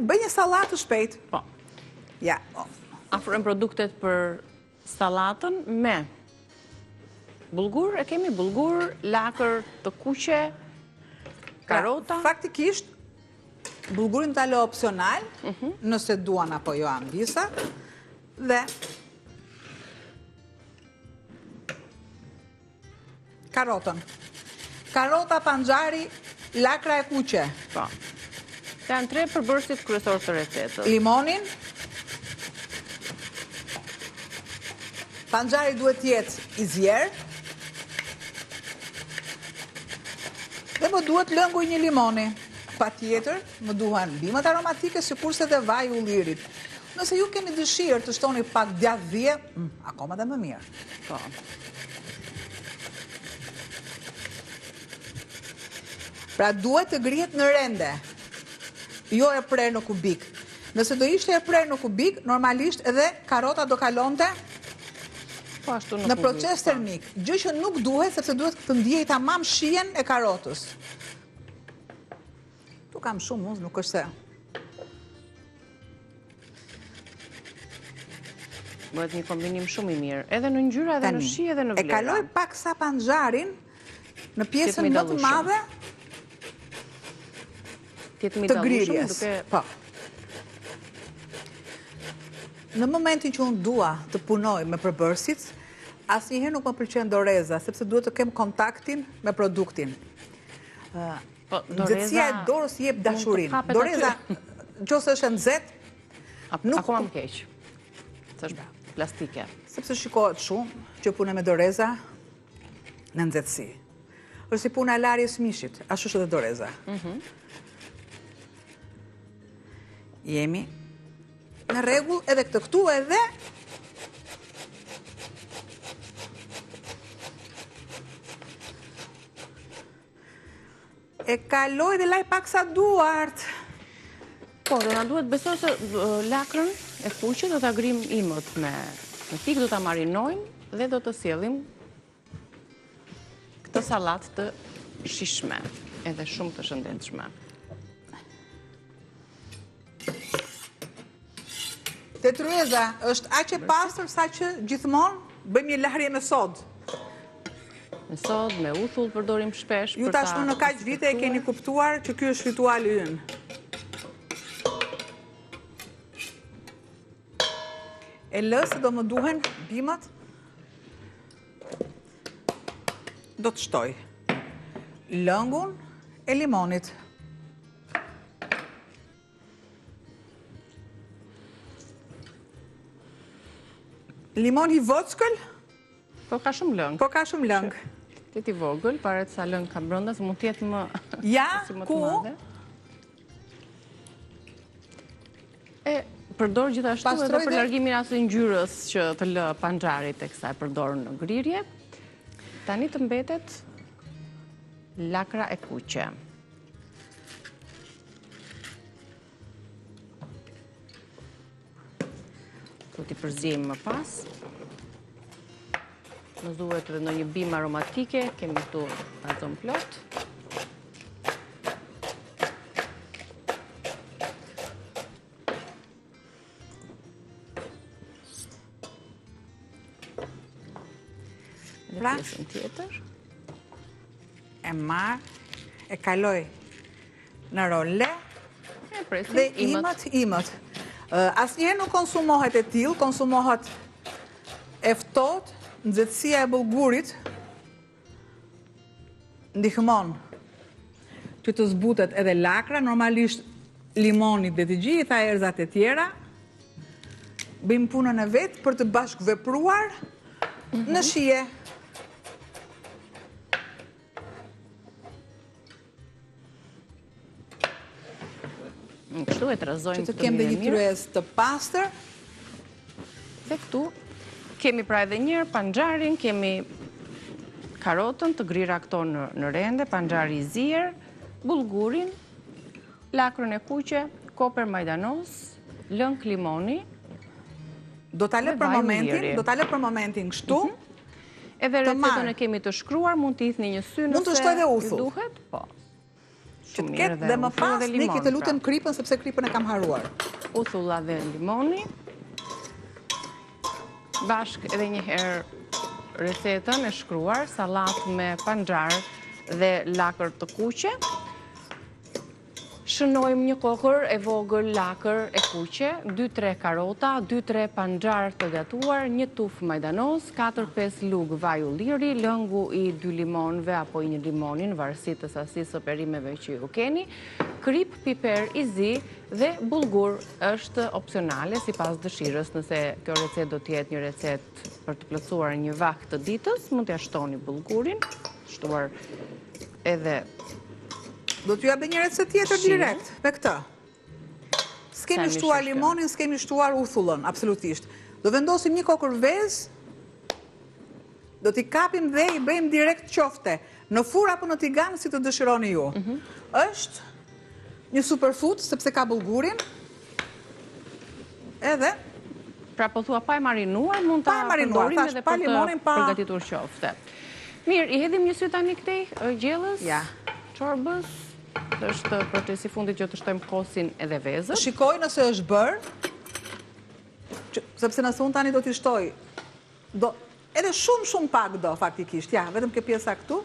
bëj një sallatë shpejt. Po. Ja. Afrojmë produktet për sallatën me bulgur, e kemi bulgur, lakër të kuqe, karota. Faktikisht, bulgurin të alo opcional, nëse duan apo jo ambisa, dhe karotën. Karota, panxari, lakra e kuqe. Po. Janë 3 përbërësit kryesor të recetës. Limonin. Panxari duhet jetë i zjerë. Dhe më duhet lëngu një limoni. Pa tjetër, më duhen bimet aromatike, sikurse dhe vaj ullirit. Nëse ju keni dëshirë të shtoni pak djathë dhije, akoma dhe më mirë. Po. Pra duhet të grihet në rende, jo e prerë në kubik. Nëse do ishte e prerë në kubik, normalisht edhe karota do kalonte në proces termik. Gjë që nuk duhet, sepse duhet të ndjej tamam shijen e karotës. Tu kam shumë unë, nuk është se. Bëhet një kombinim shumë i mirë, edhe në ngjyra, edhe në shije, edhe në vlerë. E kaloj pak sa panxarin në pjesën më të madhe të grirjes. Po. Në momentin që unë dua të punoj me përbërësit, asnjëherë nuk më pëlqen doreza, sepse duhet të kem kontaktin me produktin. Nxehtësia e dorës jep dashurinë. Doreza, nëse është e nxehtë, akoma më keq. S'është plastike. Sepse shikohet shumë që puna me doreza në nxehtësi. Është si puna e larjes mishit, ashtu është edhe doreza. Jemi në rregull edhe këtu edhe e kaloj dhe laj pak sa duart. Po, do na duhet besoj se lakrën e kuqe do ta grim imët me pikë, do ta marinojmë dhe do të sjellim këtë sallatë të shishme, edhe shumë të shëndetshme. Tetryeza është aq e pastër sa që gjithmonë bëjmë një larje me sodë. Me sodë, me uthull përdorim shpesh. Ju tashmë në kaq vite e keni kuptuar që ky është rituali ynë. E lë se do më duhen bimat, do të shtoj lëngun e limonit. Limoni vockël? Po ka shumë lëng. Po ka shumë lëng. Teti vogël, paret sa lëng ka brenda, se mund të jetë më ja, ku? E përdor gjithashtu edhe për largimin asë ngjyrës që të lë panxharit e kësaj përdor në grirje. Tani të mbetet lakra e kuqe. Do t'i përzijmë më pas. Në duhet edhe në një bim aromatike, kemi këtu azon plot. Dhe pjesën tjetër. E marr, e kaloj në role dhe imët. Asnjëherë nuk konsumohet e tillë, konsumohet e ftohtë. Nxehtësia e bulgurit ndihmon që të zbutet edhe lakra, normalisht limoni dhe të gjitha erëzat e tjera. Bëjmë punën e vet për të bashkëvepruar në shije. Kështu e trazojmë që të kem dhe një tryezë të pastër. Dhe këtu kemi pra edhe njërë panxharin, kemi karotën të grira këto në rende, panxhari i zier, bulgurin, lakrën e kuqe, koper majdanos, lëng limoni. Do ta lë për momentin kështu. Edhe recetën e kemi të shkruar, mund të hidhni një sy nëse mund të shtoj dhe uthull. Duhet, po. Që të ketë dhe më pas, Niki të lutem kripën, sepse kripën e kam haruar. Uthulla dhe limoni. Bashk edhe një herë recetën e shkruar, salat me panxar dhe lakër të kuqe. Shënojmë një kokër e vogël lakër e kuqe, 2-3 karota, 2-3 panxar të gatuar, 1 tuf majdanoz, 4-5 lugë vaj ulliri, lëngu i 2 limonëve apo 1 limonin, varësi të sasisë së perimeve që ju keni, krip, piper i zi dhe bulgur është opsionale sipas dëshirës. Nëse kjo recet do të jetë një recet për të plotësuar një vakt të ditës, mund t'ia shtoni bulgurin, shtuar edhe do t'ju japë një recet tjetër direkt, me këtë. S'kemi shtuar limonin, s'kemi shtuar uthullën, absolutisht. Do vendosim një kokër vezë, do t'i kapim dhe i bëjmë direkt qofte, në fur apo në tigan, si të dëshironi ju. Është një superfood, sepse ka bulgurin, edhe... Pra po thua pa e marinuar, mund ta përdorim edhe për të përgatitur qofte. Mirë, i hedhim një sy tani këtej, gjellës, çorbës, është procesi fundit që të shtojmë kosin edhe vezët. Shikoj nëse është bërë, sepse nëse unë tani do t'i shtoj, edhe shumë pak do, faktikisht, vetëm kjo pjesa këtu,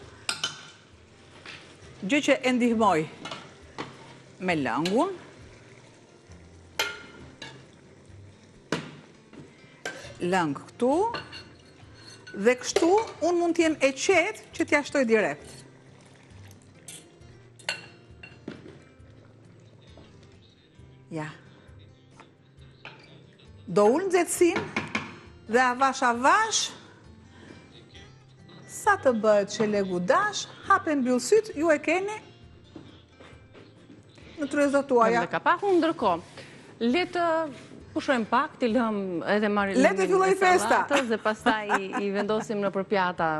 gjë që e ndihmoj me lëngun, lëng këtu, dhe kështu unë mund t'jem e qetë që t'ja shtoj direkt. Ja. Do ullë nxehtësin dhe avash, sa të bëhet që legu dash, hape mbyllësyt, ju e keni në tryezat tuaja. Dhe ka paku ndërkohë, letë pushojmë pak, t'i lëm edhe letë filloj festa. Dhe pastaj i vendosim në përpjata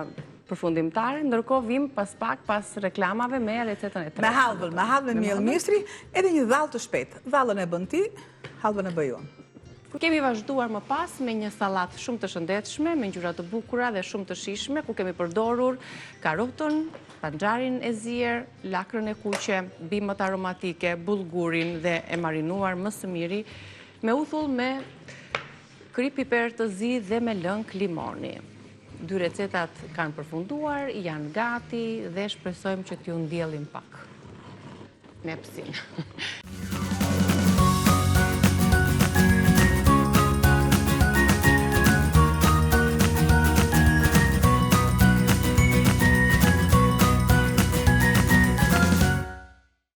përfundimtare, ndërkohë vim pas reklamave me recetën e tretë. Me hallën miell mistri, edhe një dhallë të shpejtë. Dhallën e bën ti, hallën e bëj unë. Kemi vazhduar më pas me një sallatë shumë të shëndetshme, me ngjyra të bukura dhe shumë të shijshme, ku kemi përdorur karotën, panxarin e zier, lakrën e kuqe, bimët aromatike, bulgurin dhe e marinuar më së miri me uthull me krip piper të zi dhe me lëng limoni. 2 recetat kanë përfunduar, janë gati dhe shpresojmë që t'ju ndjellim pak. Me psinë.